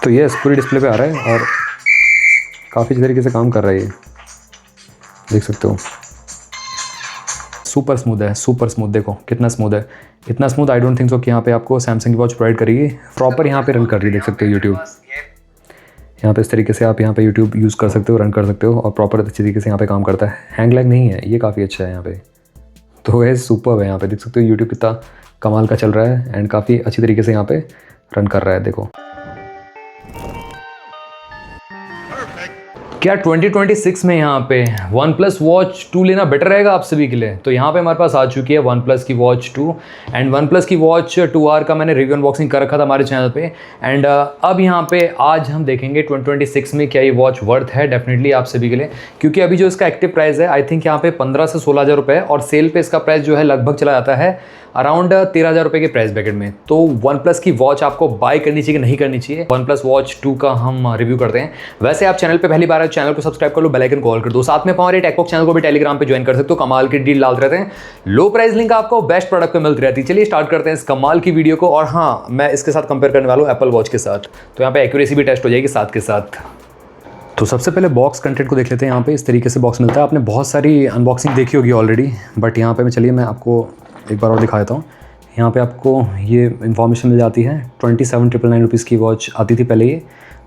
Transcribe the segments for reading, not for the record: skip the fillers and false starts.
तो ये पूरी डिस्प्ले पे आ रहा है और काफ़ी तरीके से काम कर रहा है ये, देख सकते हो। सुपर स्मूथ है, सुपर स्मूथ। देखो कितना स्मूथ है, इतना smooth I don't think so कि यहाँ पे आपको सैमसंग की वॉच प्रोवाइड करेगी। प्रॉपर यहाँ पे रन कर रही है, देख सकते हो यूट्यूब। यहाँ पे इस तरीके से आप यहाँ पे यूट्यूब यूज़ कर सकते हो, रन कर सकते हो और प्रॉपर अच्छी तरीके से यहाँ पे काम करता है। हैंग लैग नहीं है, ये काफ़ी अच्छा है यहाँ पे। तो ये सुपर है, यहाँ पे देख सकते हो यूट्यूब कितना कमाल का चल रहा है एंड काफ़ी अच्छी तरीके से यहाँ पे रन कर रहा है। देखो क्या 2026 में यहाँ पे OnePlus Watch 2 लेना बेटर रहेगा आप सभी के लिए? तो यहाँ पे हमारे पास आ चुकी है OnePlus की Watch 2 एंड OnePlus की Watch 2R का मैंने रिव्यू अनबॉक्सिंग कर रखा था हमारे चैनल पे। एंड अब यहाँ पे आज हम देखेंगे 2026 में क्या ये वॉच वर्थ है डेफिनेटली आप सभी के लिए, क्योंकि अभी जो इसका एक्टिव प्राइस है आई थिंक यहाँ पे 15 से 16 हज़ार रुपये और सेल पे इसका प्राइस जो है लगभग चला जाता है अराउंड 13 हज़ार रुपये के प्राइस ब्रैकेट में। तो OnePlus की वॉच आपको बाय करनी चाहिए कि नहीं करनी चाहिए, OnePlus Watch 2 का हम रिव्यू करते हैं। वैसे आप चैनल पे पहली बार आए चैनल को सब्सक्राइब कर लो, बेल आइकन कॉल कर दो, साथ में हमारे टेकबॉक्स चैनल को भी टेलीग्राम पे ज्वाइन कर सकते हो। कमाल की डील डालते रहते हैं, लो प्राइस लिंक आपको बेस्ट प्रोडक्ट पे मिलती रहती है। चलिए स्टार्ट करते हैं इस कमाल की वीडियो को। और हाँ, मैं इसके साथ कंपेयर करने वाला हूँ एप्पल वॉच के साथ, तो यहाँ पे एक्यूरेसी भी टेस्ट हो जाएगी साथ के साथ। तो सबसे पहले बॉक्स कंटेंट को देख लेते हैं। यहाँ पे इस तरीके से बॉक्स मिलता है, आपने बहुत सारी अनबॉक्सिंग देखी होगी ऑलरेडी, बट यहाँ पे चलिए मैं आपको एक बार और दिखा देता हूँ। यहाँ पे आपको ये इन्फॉर्मेशन मिल जाती है। 27,999 रुपीज़ की वॉच आती थी पहले, ये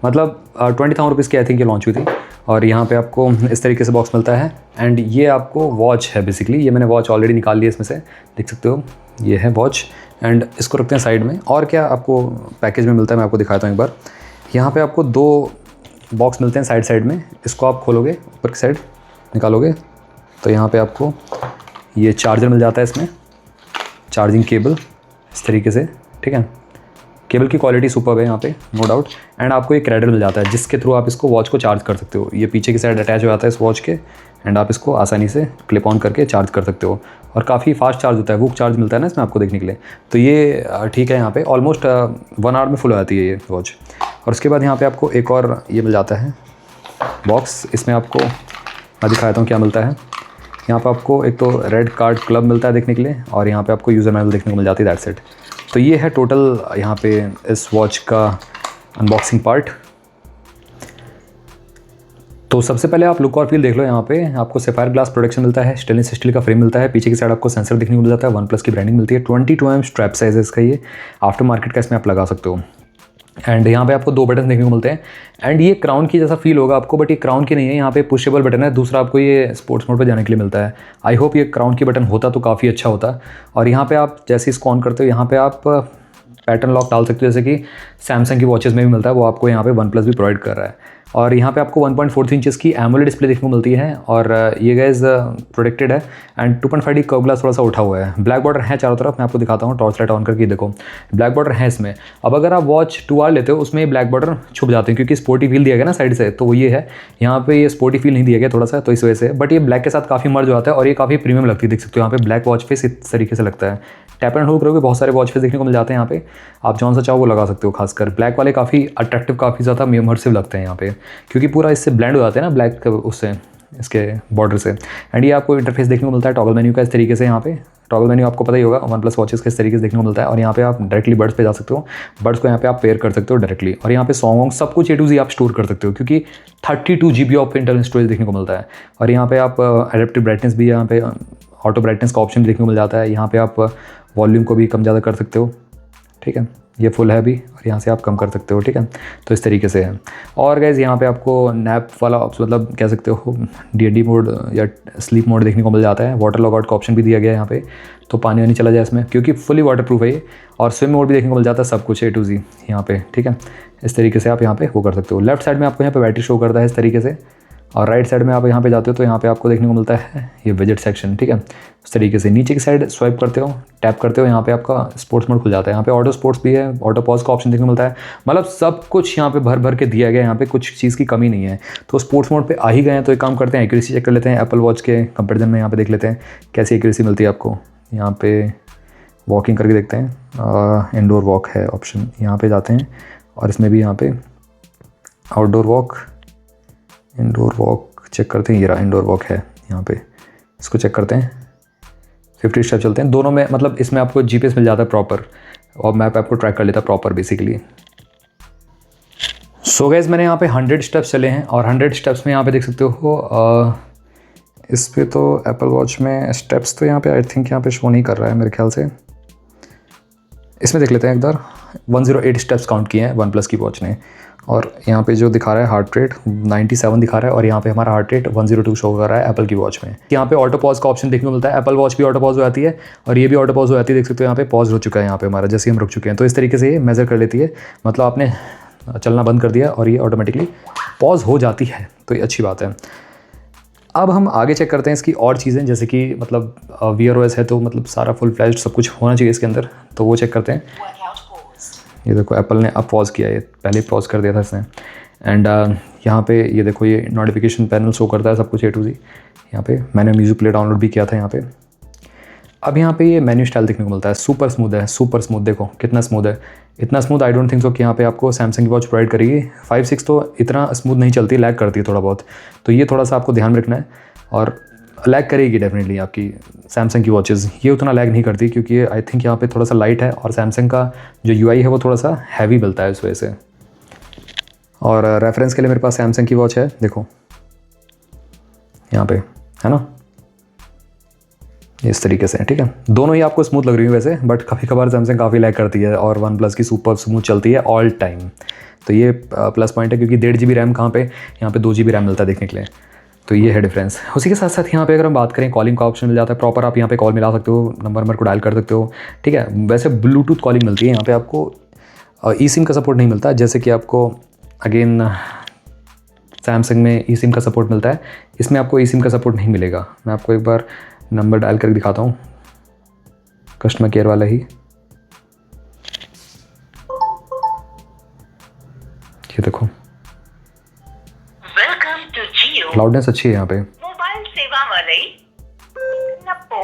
मतलब 20,000 रुपीज़ की आई थिंक ये लॉन्च हुई थी। और यहाँ पे आपको इस तरीके से बॉक्स मिलता है एंड ये आपको वॉच है बेसिकली। ये मैंने वॉच ऑलरेडी निकाल ली है इसमें से, देख सकते हो ये है वॉच। एंड इसको रखते हैं साइड में। और क्या आपको पैकेज में मिलता है मैं आपको दिखाता हूँ एक बार। यहाँ पर आपको 2 बॉक्स मिलते हैं साइड साइड में। इसको आप खोलोगे, ऊपर की साइड निकालोगे तो यहाँ पर आपको ये चार्जर मिल जाता है, इसमें चार्जिंग केबल इस तरीके से, ठीक है। केबल की क्वालिटी सुपर्ब है यहाँ पे, नो डाउट। एंड आपको एक क्रेडल मिल जाता है जिसके थ्रू आप इसको वॉच को चार्ज कर सकते हो। ये पीछे की साइड अटैच हो जाता है इस वॉच के एंड आप इसको आसानी से क्लिप ऑन करके चार्ज कर सकते हो। और काफ़ी फास्ट चार्ज होता है, वूक चार्ज मिलता है ना इसमें आपको देखने के लिए। तो ये ठीक है, यहाँ पे ऑलमोस्ट 1 आवर में फुल हो जाती है ये वॉच। और उसके बाद यहाँ पर आपको एक और ये मिल जाता है बॉक्स। इसमें आपको मैं दिखाता हूँ क्या मिलता है। यहाँ पे आपको एक तो रेड कार्ड क्लब मिलता है देखने के लिए और यहाँ पे आपको यूज़र मैनुअल देखने को मिल जाती है, दैट्स इट। तो ये है टोटल यहाँ पे इस वॉच का अनबॉक्सिंग पार्ट। तो सबसे पहले आप लुक और फील देख लो। यहाँ पे आपको सैफायर ग्लास प्रोटेक्शन मिलता है, स्टेनलेस स्टील का फ्रेम मिलता है, पीछे की साइड आपको सेंसर देखने को मिल जाता है, OnePlus की ब्रांडिंग मिलती है, 22mm स्ट्रैप साइज है इसका, ये आफ्टर मार्केट का इसमें आप लगा सकते हो। एंड यहाँ पे आपको 2 बटन देखने को मिलते हैं एंड ये क्राउन की जैसा फील होगा आपको, बट ये क्राउन की नहीं है। यहाँ पे पुशेबल बटन है, दूसरा आपको ये स्पोर्ट्स मोड पे जाने के लिए मिलता है। आई होप ये क्राउन की बटन होता तो काफ़ी अच्छा होता। और यहाँ पे आप जैसे इसको ऑन करते हो यहाँ पे आप पैटर्न लॉक डाल सकते हो, जैसे कि सैमसंग की वॉचेस में भी मिलता है, वो आपको यहाँ पे OnePlus भी प्रोवाइड कर रहा है। और यहाँ पे आपको 1.43 इंचेस की एमोलेड डिस्प्ले देखने को मिलती है और ये गाइस प्रोटेक्टेड है एंड 2.5D कर्व ग्लास थोड़ा सा उठा हुआ है। ब्लैक बॉर्डर है चारों तरफ, मैं आपको दिखाता हूँ टॉर्च लाइट ऑन करके, देखो ब्लैक बॉर्डर है इसमें। अब अगर आप वॉच 2R लेते हो उसमें ब्लैक बॉर्डर छुप जाते हैं क्योंकि स्पोर्टी फील दिया गया ना साइड से, तो वो ये है। यहाँ पे ये स्पोर्टी फील नहीं दिया गया थोड़ा सा, तो इस वजह से, बट ये ब्लैक के साथ काफ़ी मर्ज होता है और ये काफ़ी प्रीमियम लगती है, देख सकते हो। यहाँ पे ब्लैक वॉच फेस इस तरीके से लगता है, टैप एंड होल्ड करोगे बहुत सारे वॉच फेस देखने को मिल जाते हैं यहाँ पे, आप जौन सा चाहो वो लगा सकते हो। खासकर ब्लैक वाले काफ़ी अट्रैक्टिव, काफ़ी ज़्यादा इमर्सिव लगते हैं यहाँ पे, क्योंकि पूरा इससे ब्लेंड हो जाते हैं ना ब्लैक उससे, इसके बॉर्डर से। एंड ये आपको इंटरफेस देखने को मिलता है टॉगल मेन्यू का इस तरीके से। यहाँ पे टॉगल मेन्यू आपको पता ही होगा OnePlus वॉचेस का इस तरीके से देखने को मिलता है। और यहाँ पे आप डायरेक्टली बड्स पे जा सकते हो, बड्स को यहाँ पे आप पेयर कर सकते हो डायरेक्टली। और यहाँ पे सॉन्ग सब कुछ A to Z आप स्टोर कर सकते हो, क्योंकि 32 GB ऑफ इंटरनल स्टोरेज देखने को मिलता है। और यहाँ पे आप एडेप्टिव ब्राइटनेस भी, यहाँ पे ऑटो ब्राइटनेस का ऑप्शन भी देखने को मिल जाता है। यहाँ पे आप वॉल्यूम को भी कम ज़्यादा कर सकते हो, ठीक है। ये फुल है अभी और यहाँ से आप कम कर सकते हो, ठीक है। तो इस तरीके से है। और गाइज़ यहाँ पे आपको नैप वाला मतलब कह सकते हो DND मोड या स्लीप मोड देखने को मिल जाता है। वाटर लॉगआउट का ऑप्शन भी दिया गया है यहाँ पे, तो पानी वानी चला जाए इसमें, क्योंकि फुली वाटर प्रूफ है ये। और स्विम मोड भी देखने को मिल जाता है, सब कुछ A to Z यहाँ पे, ठीक है। इस तरीके से आप यहाँ पे वो कर सकते हो। लेफ्ट साइड में आपको यहाँ पे बैटरी शो करता है इस तरीके से, और राइट साइड में आप यहाँ पे जाते हो तो यहाँ पे आपको देखने को मिलता है ये विजेट सेक्शन, ठीक है। इस तरीके से नीचे की साइड स्वाइप करते हो, टैप करते हो, यहाँ पे आपका स्पोर्ट्स मोड खुल जाता है। यहाँ पे ऑटो स्पोर्ट्स भी है, ऑटो पॉज का ऑप्शन देखने को मिलता है। मतलब सब कुछ यहाँ पे भर भर के दिया गया है, यहाँ पे कुछ चीज़ की कमी नहीं है। तो स्पोर्ट्स मोड पे आ ही गए हैं, तो एक काम करते हैं एक्यूरेसी चेक कर लेते हैं एप्पल वॉच के कंपेरिजन में। यहाँ पे देख लेते हैं कैसी एक्यूरेसी मिलती है आपको। यहाँ पे वॉकिंग करके देखते हैं, इंडोर वॉक है ऑप्शन, यहाँ पे जाते हैं और इसमें भी यहाँ पे outdoor walk, indoor walk check करते हैं। ये रहा इंडोर वॉक है यहाँ पे, इसको चेक करते हैं। 50 स्टेप चलते हैं दोनों में, मतलब इसमें आपको GPS मिल जाता है प्रॉपर और मैप आपको ट्रैक कर लेता है प्रॉपर बेसिकली। सो गाइस मैंने यहाँ पे 100 स्टेप्स चले हैं और 100 स्टेप्स में यहाँ पे देख सकते हो इस पे तो एप्पल वॉच में स्टेप्स तो यहाँ पे आई थिंक यहाँ पे शो नहीं कर रहा है मेरे ख्याल से। इसमें देख लेते हैं एक बार। 108 स्टेप्स काउंट किए हैं वन प्लस की वॉच ने और यहाँ पे जो दिखा रहा है हार्ट रेट 97 दिखा रहा है और यहाँ पे हमारा हार्ट रेट 102 शो कर रहा है एप्पल की वॉच में। यहाँ पे ऑटो पॉज का ऑप्शन देखने को मिलता है। एप्पल वॉच भी ऑटो पॉज हो जाती है और ये भी ऑटो पॉज हो जाती है। देख सकते हो यहाँ पे पॉज हो चुका है यहाँ पे हमारा, जैसे हम रुक चुके हैं। तो इस तरीके से ये मेज़र कर लेती है, मतलब आपने चलना बंद कर दिया और ये ऑटोमेटिकली पॉज हो जाती है, तो ये अच्छी बात है। अब हम आगे चेक करते हैं इसकी और चीज़ें, जैसे कि मतलब Wear OS है तो मतलब सारा फुल फ्लैश्ड सब कुछ होना चाहिए इसके अंदर, तो वो चेक करते हैं। ये देखो एप्पल ने अब पॉज किया है, पहले पॉज कर दिया था इसने। एंड यहाँ पे ये देखो ये नोटिफिकेशन पैनल शो करता है सब कुछ A to Z। यहाँ पे मैंने म्यूज़िक प्ले डाउनलोड भी किया था यहाँ पे। अब यहाँ पे ये मेन्यू स्टाइल देखने को मिलता है, सुपर स्मूथ है, सुपर स्मूथ। देखो कितना स्मूथ है, इतना smooth I don't think so कि यहाँ पे आपको सैमसंग की वॉच प्रोवाइड करेगी। 5-6 तो इतना स्मूथ नहीं चलती, लैग करती है थोड़ा बहुत, तो ये थोड़ा सा आपको ध्यान में रखना है। और लैग करेगी डेफिनेटली आपकी सैमसंग की वॉचेज़, ये उतना लैग नहीं करती क्योंकि आई थिंक यहाँ पे थोड़ा सा लाइट है और सैमसंग का जो UI है वो थोड़ा सा हैवी मिलता है इस वजह से। और रेफरेंस के लिए मेरे पास सैमसंग की वॉच है, देखो यहाँ पे है ना, इस तरीके से, ठीक है। दोनों ही आपको स्मूथ लग रही है वैसे, बट कभी कभार सैमसंग काफ़ी लैग करती है और वन प्लस की सुपर स्मूथ चलती है ऑल टाइम। तो ये प्लस पॉइंट है क्योंकि 1.5 GB रैम कहाँ पे, यहाँ पे 2 GB रैम मिलता है देखने के लिए, तो ये है डिफरेंस। उसी के साथ साथ यहाँ पे अगर हम बात करें कॉलिंग का ऑप्शन मिल जाता है प्रॉपर, आप यहाँ पे कॉल मिला सकते हो, नंबर को डायल कर सकते हो, ठीक है। वैसे ब्लूटूथ कॉलिंग मिलती है यहाँ पे आपको, eSIM का सपोर्ट नहीं मिलता, जैसे कि आपको अगेन सैमसंग में eSIM का सपोर्ट मिलता है, इसमें आपको eSIM का सपोर्ट नहीं मिलेगा। मैं आपको एक बार नंबर डायल करके दिखाता हूँ, कस्टमर केयर वाला ही, ये देखो लाउडनेस अच्छी है यहाँ पे। मोबाइल सेवा वाले नप्पो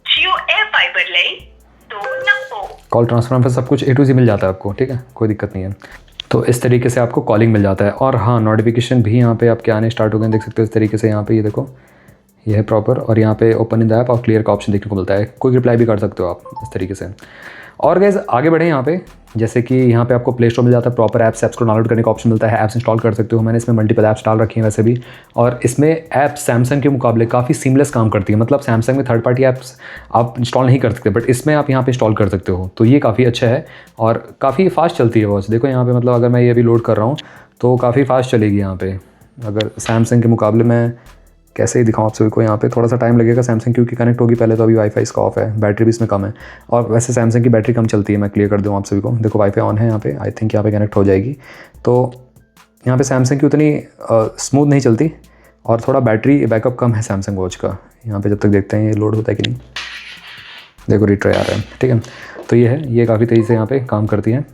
जियो एयर फाइबर ले तो नप्पो कॉल ट्रांसफर में सब कुछ A to Z मिल जाता है आपको, ठीक है, कोई दिक्कत नहीं है। तो इस तरीके से आपको कॉलिंग मिल जाता है। और हाँ, नोटिफिकेशन भी यहाँ पे आपके आने स्टार्ट हो गए, देख सकते हो इस तरीके से। यहाँ पे ये देखो ये है प्रॉपर, और यहाँ पे ओपन इन द ऐप और क्लियर का ऑप्शन देखने को मिलता है, क्विक रिप्लाई भी कर सकते हो आप इस तरीके से। और गाइस आगे बढ़े यहाँ पे, जैसे कि यहाँ पे आपको प्ले स्टोर मिल जाता है, प्रॉपर ऐप्स को डाउनलोड करने का ऑप्शन मिलता है, ऐप्स इंस्टॉल कर सकते हो। मैंने इसमें मल्टीपल ऐप्स डाल रखी हैं वैसे भी, और इसमें ऐप सैमसंग के मुकाबले काफ़ी सीमलेस काम करती है। मतलब सैमसंग में थर्ड पार्टी ऐप्स आप इंस्टॉल नहीं कर सकते, बट इसमें आप यहाँ पे इंस्टॉल कर सकते हो, तो ये काफ़ी अच्छा है और काफ़ी फास्ट चलती है वॉच। देखो यहाँ पे मतलब अगर मैं ये अभी लोड कर रहा हूँ तो काफ़ी फास्ट चलेगी यहाँ पे, अगर सैमसंग के मुकाबले। मैं कैसे ही दिखाऊँ आप सभी को, यहाँ पे थोड़ा सा टाइम लगेगा सैमसंग क्योंकि कनेक्ट होगी पहले, तो अभी वाईफाई इसका ऑफ है, बैटरी भी इसमें कम है, और वैसे सैमसंग की बैटरी कम चलती है। मैं क्लियर कर दूँ आप सभी को, देखो वाईफाई ऑन है यहाँ पे, आई थिंक यहाँ पे कनेक्ट हो जाएगी। तो यहाँ पे सैमसंग की उतनी स्मूथ नहीं चलती और थोड़ा बैटरी बैकअप कम है सैमसंग वॉच का। यहाँ पे जब तक देखते हैं ये लोड होता है कि नहीं, देखो रिट्राई आ रहा है, ठीक है। तो ये है, ये काफ़ी तेज़ी से यहाँ पे काम करती है।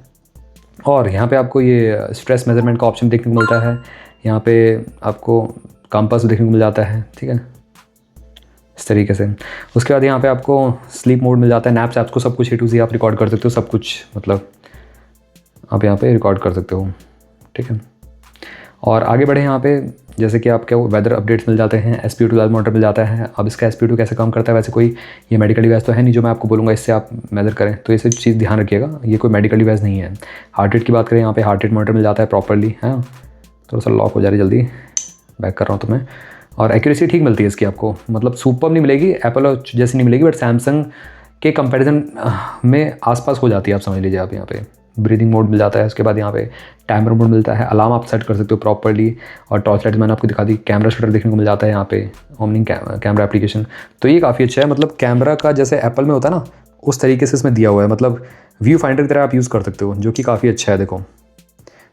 और यहाँ पे आपको ये स्ट्रेस मेजरमेंट का ऑप्शन देखने को मिलता है, यहाँ पे आपको कंपास देखने को मिल जाता है, ठीक है, इस तरीके से। उसके बाद यहाँ पे आपको स्लीप मोड मिल जाता है, नैप्स ऐप्स को सब कुछ A to Z आप रिकॉर्ड कर सकते हो, सब कुछ मतलब आप यहाँ पे रिकॉर्ड कर सकते हो, ठीक है। और आगे बढ़े यहाँ पे, जैसे कि आपके वेदर अपडेट्स मिल जाते हैं, SPO2 मॉनिटर मिल जाता है। अब इसका SPO2 कैसे काम करता है, वैसे कोई ये मेडिकल डिवाइस तो है नहीं जो मैं आपको बोलूँगा इससे आप मेजर करें, तो ये सब चीज़ ध्यान रखिएगा, ये कोई मेडिकल डिवाइस नहीं है। हार्ट रेट की बात करें, यहाँ पे हार्ट रेट मॉनिटर मिल जाता है प्रॉपरली, है। थोड़ा सा लॉक हो जा रही है, जल्दी बैक कर रहा हूँ तो मैं। और एक्यूरेसी ठीक मिलती है इसकी आपको, मतलब सुपर नहीं मिलेगी, एप्पल वॉच जैसी नहीं मिलेगी, बट सैमसंग के कंपैरिजन में आसपास हो जाती है, आप समझ लीजिए। आप यहाँ पे ब्रीदिंग मोड मिल जाता है, उसके बाद यहाँ पे टाइमर मोड मिलता है, अलार्म आप सेट कर सकते हो प्रॉपर्ली, और टॉर्च लाइट मैंने आपको दिखा दी, कैमरा शटर देखने को मिल जाता है यहाँ पे, ओमनी कैमरा एप्लीकेशन। तो ये काफ़ी अच्छा है, मतलब कैमरा का जैसे एप्पल में होता है ना, उस तरीके से इसमें दिया हुआ है, मतलब व्यू फाइंडर की तरह आप यूज़ कर सकते हो, जो कि काफ़ी अच्छा है। देखो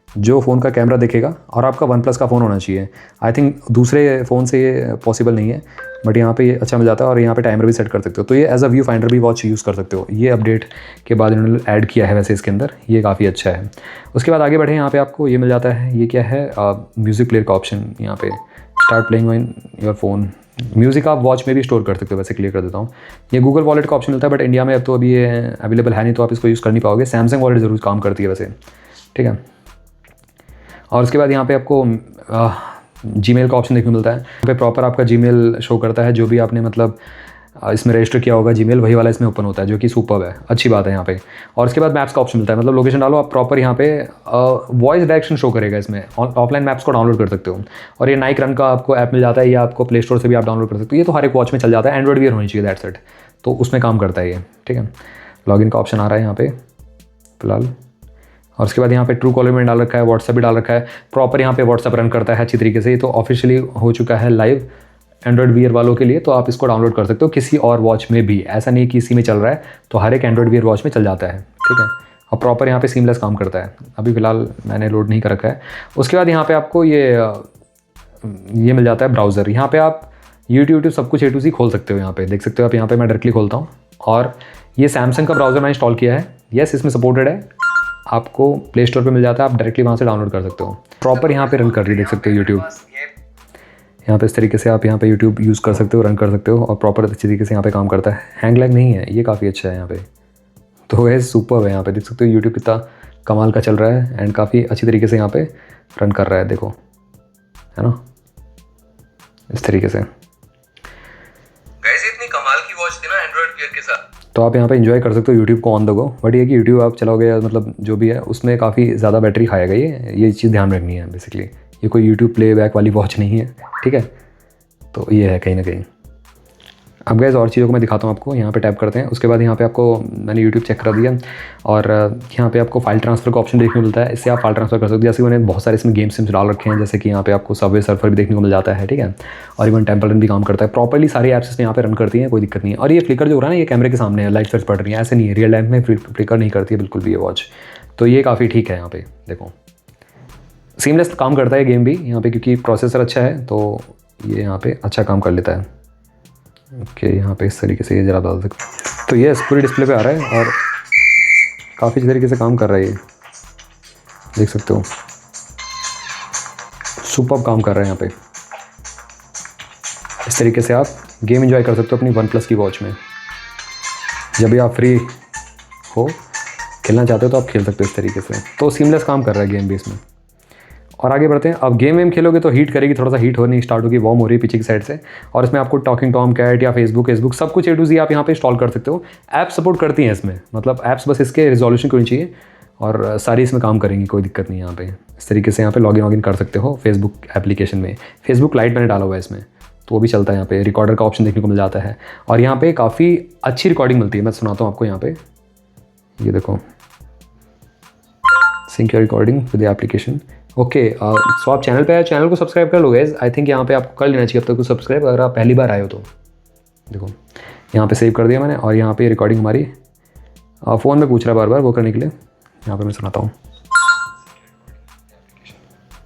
जो फ़ोन का कैमरा देखेगा, और आपका वन प्लस का फ़ोन होना चाहिए, आई थिंक दूसरे फ़ोन से ये पॉसिबल नहीं है, बट यहाँ पे ये अच्छा मिल जाता है। और यहाँ पे टाइमर भी सेट कर सकते हो, तो ये एज अ व्यू फाइंडर भी वॉच यूज़ कर सकते हो। ये अपडेट के बाद इन्होंने ऐड किया है वैसे इसके अंदर, ये काफ़ी अच्छा है। उसके बाद आगे बढ़े, यहाँ पे आपको ये मिल जाता है, ये क्या है, म्यूज़िक प्लेयर का ऑप्शन। यहाँ पे start playing on your phone, music आप वॉच में भी स्टोर कर सकते हो, वैसे क्लियर कर देता हूँ। ये गूगल वॉलेट का ऑप्शन मिलता है, बट इंडिया में अब तो अभी ये अवेलेबल है नहीं, तो आप इसको यूज़ कर नहीं पाओगे। सैमसंग वॉलेट ज़रूर काम करती है वैसे, ठीक है। और उसके बाद यहाँ पे आपको जीमेल का ऑप्शन देखने को मिलता है, यहाँ पे प्रॉपर आपका जीमेल शो करता है, जो भी आपने मतलब इसमें रजिस्टर किया होगा जीमेल, वही वाला इसमें ओपन होता है, जो कि सुपर्ब है, अच्छी बात है यहाँ पे। और उसके बाद मैप्स का ऑप्शन मिलता है, मतलब लोकेशन डालो आप प्रॉपर यहाँ पे वॉइस डायरेक्शन शो करेगा इसमें। ऑफलाइन मैप्स को डाउनलोड कर सकते हो। और ये नाइक रन का आपको ऐप मिल जाता है, या आपको प्ले स्टोर से भी आप डाउनलोड कर सकते हो। ये तो हर एक वॉच में चल जाता है, एंड्रॉइड वियर होनी चाहिए, दैट्स इट। तो उसमें काम करता है ये, ठीक है। लॉगिन का ऑप्शन आ रहा है यहाँ पे फिलहाल। और उसके बाद यहाँ पे ट्रू कॉलर में डाल रखा है, व्हाट्सएप भी डाल रखा है, प्रॉपर यहाँ पे व्हाट्सएप रन करता है अच्छी तरीके से। ये तो ऑफिशियली हो चुका है लाइव एंड्रॉइड वियर वालों के लिए, तो आप इसको डाउनलोड कर सकते हो किसी और वॉच में भी। ऐसा नहीं कि इसी में चल रहा है, तो हर एक एंड्रॉइड वियर वॉच में चल जाता है, ठीक है। और प्रॉपर यहाँ पे सीमलेस काम करता है। अभी फ़िलहाल मैंने लोड नहीं कर रखा है। उसके बाद यहाँ पे आपको ये मिल जाता है ब्राउज़र। यहाँ पे आप यूट्यूब सब कुछ A to Z खोल सकते हो। यहाँ पे देख सकते हो आप, यहाँ पे मैं डायरेक्टली खोलता हूँ और ये सैमसंग का ब्राउज़र मैंने इंस्टॉल किया है। येस, इसमें सपोर्टेड है, आपको प्ले स्टोर पे मिल जाता है, आप डायरेक्टली वहाँ से डाउनलोड कर सकते हो। प्रॉपर यहाँ पे रन कर रही, देख सकते हो यूट्यूब। यहाँ पे इस तरीके से आप यहाँ पे यूट्यूब यूज़ कर सकते हो, रन कर सकते हो, और प्रॉपर अच्छी तरीके से यहाँ पे काम करता है। हैंग लैग नहीं है, ये काफ़ी अच्छा है यहाँ पे। तो ये सुपर्ब है, यहाँ पे देख सकते हो यूट्यूब कितना कमाल का चल रहा है, एंड काफ़ी अच्छी तरीके से यहाँ पे रन कर रहा है, देखो, है ना, इस तरीके से। गाइस इतनी कमाल की वॉच थी ना एंड्रॉइड गियर के साथ। तो आप यहाँ पे एंजॉय कर सकते हो यूट्यूब को ऑन द गो। बट ये कि यूट्यूब आप चलाओगे या मतलब जो भी है उसमें काफ़ी ज़्यादा बैटरी खाएगा, ये चीज़ ध्यान रखनी है बेसिकली। ये कोई यूट्यूब प्लेबैक वाली वॉच नहीं है, ठीक है। तो ये है कहीं ना कहीं। अब गाइस और चीज़ों को मैं दिखाता हूँ आपको। यहाँ पे टैप करते हैं, उसके बाद यहाँ पे आपको मैंने यूट्यूब चेक करा दिया, और यहाँ पे आपको फाइल ट्रांसफ़र का ऑप्शन देखने को मिलता है। इससे आप फाइल ट्रांसफ़र कर सकते हो। जैसे मैंने बहुत सारे इसमें गेम्स डाल रखे हैं, जैसे कि यहाँ पे आपको सबवे सर्फर भी देखने को मिल जाता है, ठीक है। और इवन टेम्पल रन भी काम करता है। प्रॉपर्ली सारी ऐप्स इसमें यहाँ पे रन करती हैं, कोई दिक्कत नहीं है। और ये फ्लिकर जो हो रहा है ना, ये कैमरे के सामने है, लाइट फ्लैश पड़ रही है, ऐसे नहीं है, रियल टाइम में फ्लिकर नहीं करती है बिल्कुल भी ये वॉच। तो ये काफ़ी ठीक है। यहाँ पे देखो सीमलेस काम करता है गेम भी यहाँ पे, क्योंकि प्रोसेसर अच्छा है, तो ये यहाँ पे अच्छा काम कर लेता है। ओके, यहाँ पे इस तरीके से ये ज़रा डाल सकते, तो ये पूरी डिस्प्ले पे आ रहा है और काफ़ी अच्छी तरीके से काम कर रहा है ये, देख सकते हो। सुपर्ब काम कर रहा है यहाँ पे। इस तरीके से आप गेम एंजॉय कर सकते हो अपनी OnePlus की वॉच में। जब भी आप फ्री हो, खेलना चाहते हो, तो आप खेल सकते हो इस तरीके से। तो सीमलेस काम कर रहा है गेम भी इसमें। और आगे बढ़ते हैं। अब गेम खेलोगे तो हीट करेगी, थोड़ा सा हीट होनी स्टार्ट होगी, वार्म हो रही है पीछे की साइड से। और इसमें आपको टॉकिंग टॉम कैट या फेसबुक सब कुछ A to Z आप यहाँ पे इंस्टॉल कर सकते हो। ऐप सपोर्ट करती हैं इसमें, मतलब ऐप्स बस इसके रिजोल्यूशन को नहीं चाहिए, और सारी इसमें काम करेंगी, कोई दिक्कत नहीं है यहाँ पे। इस तरीके से यहाँ पे लॉगिन कर सकते हो फेसबुक एप्लीकेशन में। फेसबुक लाइट मैंने डाला हुआ है इसमें, तो वो भी चलता है। यहाँ पे रिकॉर्डर का ऑप्शन देखने को मिल जाता है, और यहाँ पे काफ़ी अच्छी रिकॉर्डिंग मिलती है। मैं सुनाता हूँ आपको यहाँ पे, ये देखो, sync your recording with application. Okay, so आप चैनल पे आए, चैनल को सब्सक्राइब कर लो गाइस। आई थिंक यहाँ पे आपको कर लेना चाहिए अब तक को सब्सक्राइब, अगर आप पहली बार आए हो तो। देखो यहाँ पे सेव कर दिया मैंने, और यहाँ पे रिकॉर्डिंग हमारी फ़ोन में पूछ रहा है बार बार, वो करने के लिए यहाँ पे मैं सुनाता हूँ।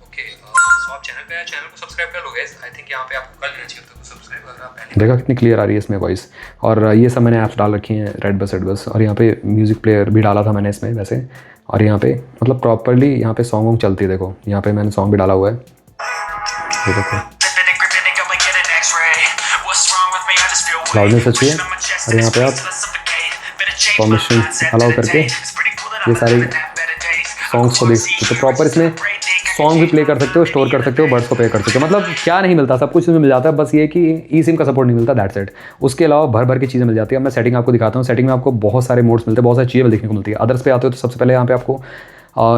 ओके, सो आप चैनल पे आए, चैनल को सब्सक्राइब कर लो गाइस। आई थिंक यहाँ पे आपको कर लेना चाहिए अब तक को सब्सक्राइब, अगर आप पहले। देखा कितनी क्लियर आ रही है इसमें वॉइस। और ये सब मैंने ऐप्स डाल रखी हैं, रेडबस, और यहाँ पे म्यूज़िक प्लेयर भी डाला था मैंने इसमें वैसे। और यहाँ पे मतलब प्रॉपरली यहाँ पे सॉन्ग वॉन्ग चलती है, देखो यहाँ पे मैंने सॉन्ग भी डाला हुआ है, ये देखो। लाउडनेस अच्छी है, और यहाँ पे आप परमिशन अलाउ करके ये सारी सॉन्ग्स को देख सकते हो। तो प्रॉपर इसमें सॉन्ग भी प्ले कर सकते हो, स्टोर कर सकते हो, बर्ड्स को पे कर सकते हो। मतलब क्या नहीं मिलता, सब कुछ इसमें मिल जाता है, बस ये कि ई सिम का सपोर्ट नहीं मिलता, दैट्स इट। उसके अलावा भर की चीज़ें मिल जाती है। अब मैं सेटिंग आपको दिखाता हूँ। सेटिंग में आपको बहुत सारे मोड्स मिलते हैं, बहुत सारी चीज़ें देखने को मिलती है। अदर्स पे आते हो तो सबसे पहले यहाँ पे आपको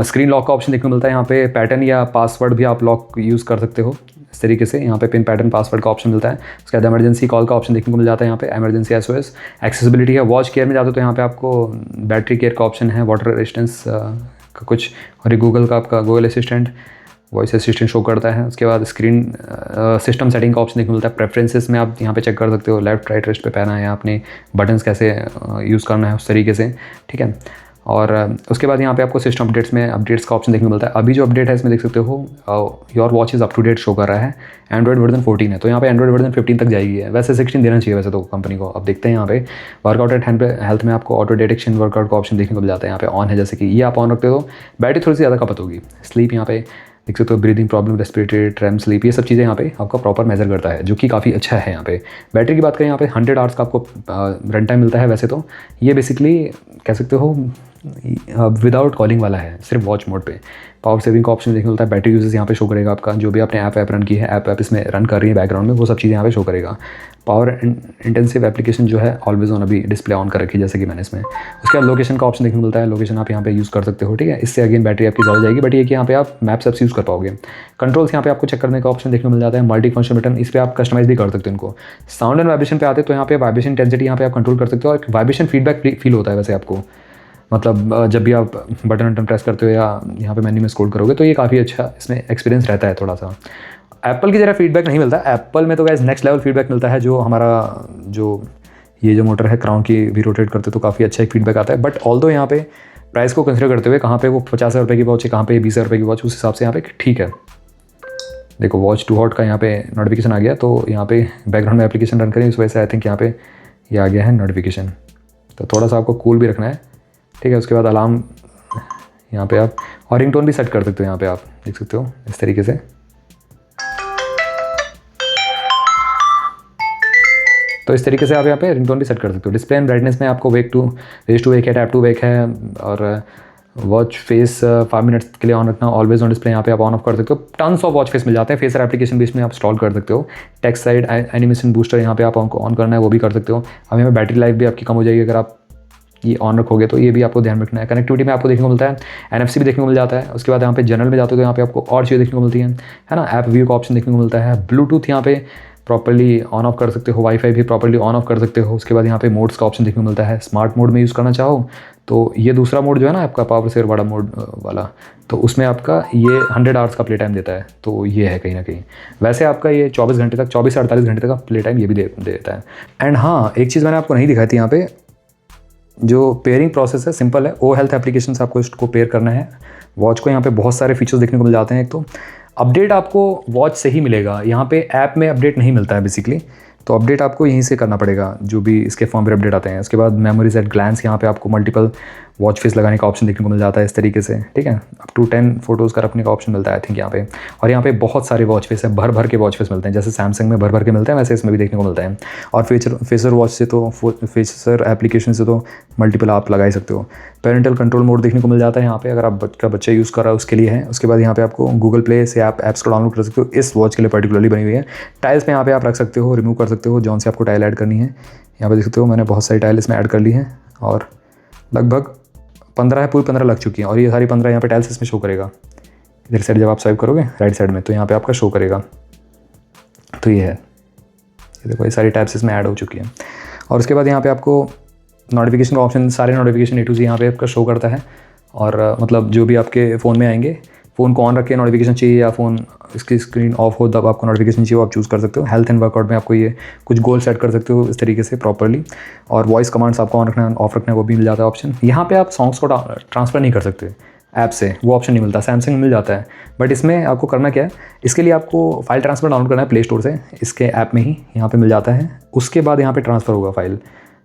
स्क्रीन लॉक का ऑप्शन देखने को मिलता है। यहाँ पे पैटर्न या पासवर्ड भी आप लॉक यूज़ कर सकते हो इस तरीके से। यहाँ पे पिन पैटर्न पासवर्ड का ऑप्शन मिलता है। उसके बाद इमरजेंसी कॉल का ऑप्शन देखने को मिल जाता है। यहाँ पे इमरजेंसी SOS, एक्सेसिबिलिटी है। वॉच केयर में जाते हो तो यहाँ पे आपको बैटरी केयर का ऑप्शन है, वाटर रेजिस्टेंस का कुछ, और ये गूगल का आपका Google assistant, voice assistant show करता है। उसके बाद स्क्रीन सिस्टम सेटिंग का ऑप्शन देखने को मिलता है। प्रेफरेंसेस में आप यहाँ पे चेक कर सकते हो, लेफ्ट राइट रिस्ट पे पहना है, आपने बटन्स कैसे यूज़ करना है उस तरीके से, ठीक है। और उसके बाद यहाँ पे आपको सिस्टम अपडेट्स में अपडेट्स का ऑप्शन देखने को मिलता है। अभी जो अपडेट है इसमें देख सकते हो, your watch is up to date show कर रहा है। एंड्रॉइड वर्जन 14 है, तो यहाँ पे एंड्रॉइड वर्जन 15 तक जाएगी है। वैसे 16 देना चाहिए वैसे तो कंपनी को। अब देखते हैं यहाँ पे वर्कआउट एट हेल्थ में आपको ऑटो डिटेक्शन वर्कआउट का ऑप्शन देखने को मिल जाता है। यहाँ पे ऑन है, जैसे कि ये आप ऑन रखते हो, बैटरी थोड़ी सी ज़्यादा खपत होगी। स्लीप यहाँ पे देख सकते हो, ब्रीदिंग प्रॉब्लम, रेस्पिरेटरी, ट्रेम स्लीप, ये सब चीज़ें यहाँ पे आपका प्रॉपर मेजर करता है, जो कि काफ़ी अच्छा है। यहाँ पे बैटरी की बात करें, यहाँ पे 100 आवर्स का आपको रन टाइम मिलता है। वैसे तो ये बेसिकली कह सकते हो विदाउट कॉलिंग वाला है, सिर्फ वॉच मोड पे। पावर सेविंग का ऑप्शन देखने को मिलता है, बैटरी यूजेस यहाँ पे शो करेगा आपका, जो भी आपने ऐप रन की है, ऐप इसमें रन कर रही है बैकग्राउंड में, वो सब चीज़ें यहाँ पे शो करेगा। पावर इंटेंसिव एप्लीकेशन जो है ऑलवेज ऑन, अभी डिस्प्ले ऑन कर रखी है जैसे कि मैंने इसमें। उसके बाद लोकेशन का ऑप्शन देखने को मिलता है, लोकेशन आप यहाँ पे यूज़ कर सकते हो, ठीक है। इससे अगेन बैटरी आपकी ज़्यादा जाएगी, बट ये कि यहाँ पे आप मैप्स एप्स यूज़ कर पाओगे। कंट्रोल्स यहाँ पे आपको चेक करने का ऑप्शन देखने को मिल जाता है, मल्टी फंक्शन बटन, इस पर आप कस्टमाइज भी कर सकते हो इनको। साउंड एंड वाइब्रेशन पे आते तो यहाँ पे वाइब्रेशन इंटेंसिटी यहाँ पे आप कंट्रोल कर सकते हो, और वाइब्रेशन फीडबैक फील होता है वैसे आपको, मतलब जब भी आप बटन प्रेस करते हो या यहाँ पे मेन्यू में स्क्रॉल करोगे तो ये काफ़ी अच्छा इसमें एक्सपीरियंस रहता है थोड़ा सा। एप्पल की तरह फीडबैक नहीं मिलता, एप्पल में तो गाइस नेक्स्ट लेवल फीडबैक मिलता है, जो हमारा ये जो मोटर है क्राउन की भी रोटेट करते तो काफ़ी अच्छा एक फीडबैक आता है। बट ऑल्दो यहाँ पे प्राइस को कंसिडर करते हुए, कहाँ पे वो 50,000 रुपये की वॉच है, कहाँ पे 20,000 रुपये की वॉच, उस हिसाब से यहाँ पे ठीक है। देखो वॉच टू हॉट का यहाँ पे नोटिफिकेशन आ गया, तो यहाँ पे बैकग्राउंड में एप्लीकेशन रन करें, इस वजह से आई थिंक यहाँ पे ये आ गया है नोटिफिकेशन। तो थोड़ा सा आपको कूल भी रखना है, ठीक है। उसके बाद अलार्म यहाँ पे आप, और रिंगटोन भी सेट कर सकते हो, यहाँ पे आप देख सकते हो इस तरीके से। तो इस तरीके से आप यहाँ पे रिंगटोन भी सेट कर सकते हो। डिस्प्ले एंड ब्राइटनेस में आपको वेक टू वेक है, टैप टू वेक है, और वॉच फेस 5 मिनट्स के लिए ऑन रखना, ऑलवेज ऑन डिस्प्ले यहाँ पे आप ऑन ऑफ कर सकते हो। टन्स ऑफ वॉच फेस मिल जाते हैं, फेसर एप्लीकेशन भी इसमें आप इंस्टॉल कर सकते हो। टेक्स्ट साइड एनिमेशन बूस्टर यहाँ पे आप ऑन करना है, वो भी कर सकते हो। अब यहाँ पे बैटरी लाइफ भी आपकी कम हो जाएगी अगर आप ये ऑन रखोगे, तो ये भी आपको ध्यान रखना है। कनेक्टिविटी में आपको देखने को मिलता है, NFC भी देखने को मिल जाता है। उसके बाद यहाँ पे जनरल में जाते हो तो यहाँ पे आपको और चीज़ें देखने को मिलती हैं, है ना। ऐप व्यू का ऑप्शन देखने को मिलता है, ब्लूटूथ यहाँ पे प्रॉपर्ली ऑन ऑफ कर सकते हो, वाईफाई भी प्रॉपर्ली ऑन ऑफ कर सकते हो। उसके बाद यहाँ पे मोड्स का ऑप्शन देखने को मिलता है, स्मार्ट मोड में यूज़ करना चाहो तो ये दूसरा मोड जो है ना आपका पावर सेवर वाला मोड वाला, तो उसमें आपका ये 100 आवर्स का प्ले टाइम देता है, तो ये है कहीं ना कहीं। वैसे आपका ये 24 घंटे तक, 24 से 48 घंटे तक का प्ले टाइम ये भी देता है। एंड हाँ, एक चीज़ मैंने आपको नहीं दिखाई थी, यहाँ पे जो पेयरिंग प्रोसेस है सिंपल है। ओ हेल्थ एप्लीकेशन से आपको इसको पेयर करना है वॉच को। यहाँ पे बहुत सारे फीचर्स देखने को मिल जाते हैं। एक तो अपडेट आपको वॉच से ही मिलेगा, यहाँ पे ऐप में अपडेट नहीं मिलता है बेसिकली, तो अपडेट आपको यहीं से करना पड़ेगा, जो भी इसके फॉर्मवेयर अपडेट आते हैं। उसके बाद मेमोरीज एट ग्लैंस, यहाँ पे आपको मल्टीपल वॉच फेस लगाने का ऑप्शन देखने को मिल जाता है इस तरीके से, ठीक है। अप टू 10 फोटोज़ का रखने का ऑप्शन मिलता है आई थिंक यहाँ पे। और यहाँ पे बहुत सारे वॉच फेस है, भर के वॉच फेस मिलते हैं, जैसे सैमसंग में भर के मिलते हैं वैसे इसमें भी देखने को मिलता है। और फेसर वॉच से तो फेसर एप्लीकेशन से तो मल्टीपल आप लगा ही सकते हो। पेरेंटल कंट्रोल मोड देखने को मिल जाता है यहाँ पे, अगर आप बच्चा यूज़ कर रहा है उसके लिए है। उसके बाद यहाँ पे आपको गूगल प्ले से आप ऐप्स को डाउनलोड कर सकते हो, इस वॉच के लिए पर्टिकुलरली बनी हुई है। टाइल्स में यहाँ पे आप रख सकते हो, रिमूव कर सकते हो, जौन से आपको टाइल ऐड करनी है। यहाँ पे देख सकते हो मैंने बहुत सारी टाइल इसमें ऐड कर ली है, और लगभग 15 है, पूरी 15 लग चुकी हैं, और ये सारी 15 यहाँ पे टाइल्स इसमें शो करेगा। इधर साइड जब आप स्वाइप करोगे राइट साइड में, तो यहाँ पे आपका शो करेगा। तो ये है, ये देखो ये सारी टाइप्स इसमें ऐड हो चुकी हैं। और उसके बाद यहाँ पे आपको नोटिफिकेशन का ऑप्शन, सारे नोटिफिकेशन A to Z यहाँ पे आपका शो करता है। और मतलब जो भी आपके फ़ोन में आएंगे, फ़ोन को ऑन रख के नोटिफिकेशन चाहिए या फ़ोन इसकी स्क्रीन ऑफ हो तब आपको नोटिफिकेशन चाहिए, वो आप चूज़ कर सकते हो। हेल्थ एंड वर्कआउट में आपको ये कुछ गोल सेट कर सकते हो इस तरीके से प्रॉपर्ली। और वॉइस कमांड्स आपको ऑन रखना है, ऑफ रखना है, वो भी मिल जाता है ऑप्शन। यहाँ पे आप सॉन्ग्स को ट्रांसफ़र नहीं कर सकते ऐप से, वो ऑप्शन नहीं मिलता। सैमसंग में मिल जाता है, बट इसमें आपको करना क्या है, इसके लिए आपको फाइल ट्रांसफ़र डाउनलोड करना है प्ले स्टोर से, इसके ऐप में ही यहाँ पे मिल जाता है। उसके बाद यहाँ पे ट्रांसफ़र होगा फाइल,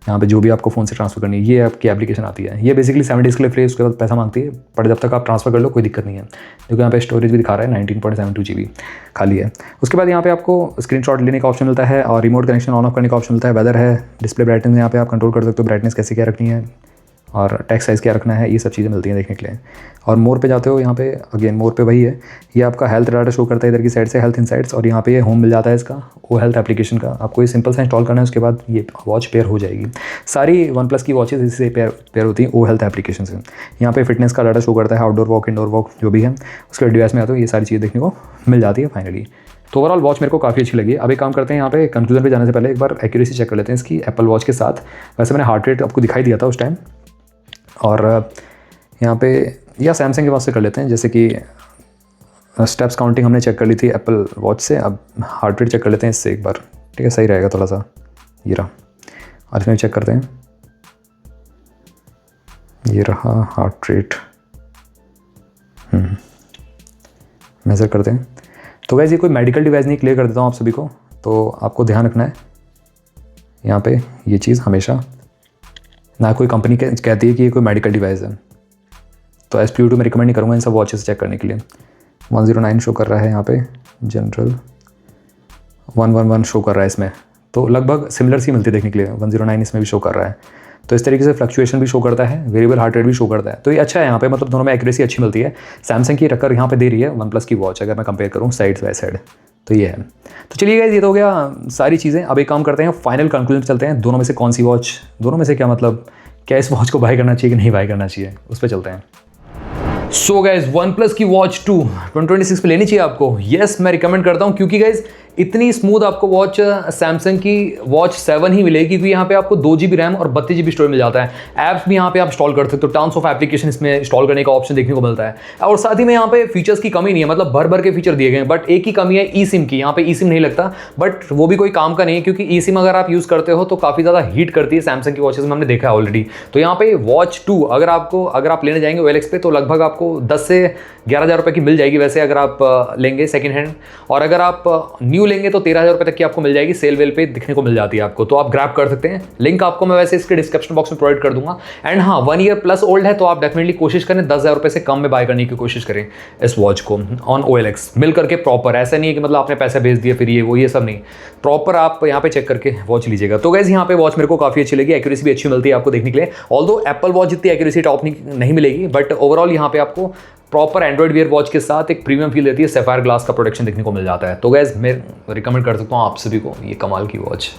यहाँ पे जो भी आपको फ़ोन से ट्रांसफ़र करनी है, ये आपकी एप्लीकेशन आती है। ये बेसिकली 7 डेज़ के लिए फ्री, उसके बाद पैसा मांगती है, पर जब तक आप ट्रांसफ़र कर लो कोई दिक्कत नहीं है। क्योंकि यहाँ पे स्टोरेज भी दिखा रहा है 19.72 GB खाली है। उसके बाद यहाँ पे आपको स्क्रीनशॉट लेने का ऑप्शन मिलता है, और रिमोट कनेक्शन ऑन ऑफ करने का ऑप्शन मिलता है। वेदर है, डिस्प्ले ब्राइटनेस यहाँ पे आप कंट्रोल कर सकते हो, ब्राइटनेस कैसे क्या रखनी है, और टेक्स्ट साइज़ क्या रखना है, ये सब चीज़ें मिलती हैं देखने के लिए। और मोर पे जाते हो, यहाँ पे अगेन मोर पे वही है, ये आपका हेल्थ डाटा शो करता है इधर की साइड से, हेल्थ इनसाइट्स। और यहाँ पे ये होम मिल जाता है इसका, वो हेल्थ एप्लीकेशन का। आपको ये सिंपल सा इंस्टॉल करना है, उसके बाद ये वॉच पेयर हो जाएगी। सारी OnePlus की वॉचेस इससे पेयर होती हैं वो हेल्थ एप्लीकेशन से। यहाँ पे फिटनेस का डाटा शो करता है, आउटडोर वॉक, इंडोर वॉक जो भी है। उसके डिवाइस में आते हो ये सारी चीज़ें देखने को मिल जाती है फाइनली। तो ओवरऑल वॉच मेरे को काफ़ी अच्छी लगी। अब एक काम करते हैं, यहाँ पे कंक्लूजन पे जाने से पहले एक बार एक्यूरेसी चेक कर लेते हैं इसकी एप्पल वॉच के साथ। वैसे मैंने हार्ट रेट आपको दिखाई दिया था उस टाइम, और यहाँ पे या सैमसंग के पास से कर लेते हैं, जैसे कि स्टेप्स काउंटिंग हमने चेक कर ली थी एप्पल वॉच से। अब हार्ट रेट चेक कर लेते हैं इससे एक बार, ठीक है, सही रहेगा थोड़ा सा। ये रहा, और इसमें चेक करते हैं, ये रहा हार्ट रेट, मेज़र करते हैं। तो वैसे ये कोई मेडिकल डिवाइस नहीं, क्लियर कर देता हूँ आप सभी को। तो आपको ध्यान रखना है यहाँ पे ये चीज़ हमेशा, ना कोई कंपनी कहती है कि ये कोई मेडिकल डिवाइस है, तो SPO2 में रिकमेंड नहीं करूँगा इन सब वॉचेस चेक करने के लिए। 109 शो कर रहा है यहाँ पे, जनरल 111 शो कर रहा है इसमें, तो लगभग सिमिलर सी मिलती है देखने के लिए। 109 इसमें भी शो कर रहा है, तो इस तरीके से फ्लक्चुएशन भी शो करता है, वेरिएबल हार्ट रेट भी शो करता है। तो ये अच्छा है यहाँ पे, मतलब दोनों में एक्यूरेसी अच्छी मिलती है। सैमसंग की टक्कर यहाँ पे दे रही है वन प्लस की वॉच, अगर मैं कंपेयर करूँ साइड बाय साइड। तो ये है। तो चलिए गाइस, ये तो हो गया सारी चीज़ें। अब एक काम करते हैं, फाइनल कंक्लूजन चलते हैं। दोनों में से कौन सी वॉच, दोनों में से क्या मतलब, क्या इस वॉच को बाय करना चाहिए कि नहीं बाय करना चाहिए, उस पर चलते हैं। सो गाइज, वन प्लस की वॉच 2 2026 पे लेनी चाहिए आपको। यस, मैं रिकमेंड करता हूँ, क्योंकि गाइज इतनी स्मूथ आपको वॉच सैमसंग की वॉच 7 ही मिलेगी, क्योंकि यहाँ पे आपको 2 GB रैम और 32 GB स्टोरेज मिल जाता है। ऐप्स भी यहाँ पे आप इंस्टॉल कर सकते हो, टर्म्स ऑफ एप्लीकेशन इसमें इंस्टॉल करने का ऑप्शन देखने को मिलता है। और साथ ही में यहाँ पे फीचर्स की कमी नहीं है, मतलब भर भर के फीचर दिए गए हैं। बट एक ही कमी है ई सिम की, यहाँ पे ई सिम नहीं लगता, बट वो भी कोई काम का नहीं है, क्योंकि ई सिम अगर आप यूज़ करते हो तो काफ़ी ज़्यादा हीट करती है सैमसंग की वॉचेस में, हमने देखा है ऑलरेडी। तो यहाँ पे वॉच 2 अगर आप लेने जाएंगे OLX पे, तो लगभग आपको 10 से 11,000 रुपये की मिल जाएगी वैसे, अगर आप लेंगे सेकंड हैंड। और अगर आप न्यू लेंगे तो 13,000 रुपये तक की आपको मिल जाएगी, सेल वेल पे दिखने को मिल जाती है आपको। तो आप ग्रैब कर सकते हैं, लिंक आपको मैं वैसे इसके डिस्क्रिप्शन बॉक्स में प्रोवाइड कर दूंगा। एंड हाँ, 1 ईयर प्लस ओल्ड है, तो आप डेफिनेटली कोशिश करें 10,000 रुपये से कम में बाय करने की कोशिश करें इस वॉच को ऑन OLX मिल करके प्रॉपर। ऐसा नहीं है कि मतलब आपने पैसे भेज दिए फिर ये सब नहीं, प्रॉपर आप यहाँ पे चेक करके वॉच लीजिएगा। तो गाइस, यहाँ पे वॉच मेरे को काफ़ी अच्छी लगी, एक्यूरेसी भी अच्छी मिलती है आपको देखने के लिए। ऑल्दो एप्पल वॉच जितनी एक्यूरेसी टॉप नहीं मिलेगी, बट ओवरऑल यहाँ पे आपको प्रॉपर एंड्रॉइड वियर वॉच के साथ एक प्रीमियम फील देती है, सैफायर ग्लास का प्रोटेक्शन देखने को मिल जाता है। तो गाइस, मैं रिकमेंड कर सकता हूँ आप सभी को ये कमाल की वॉच।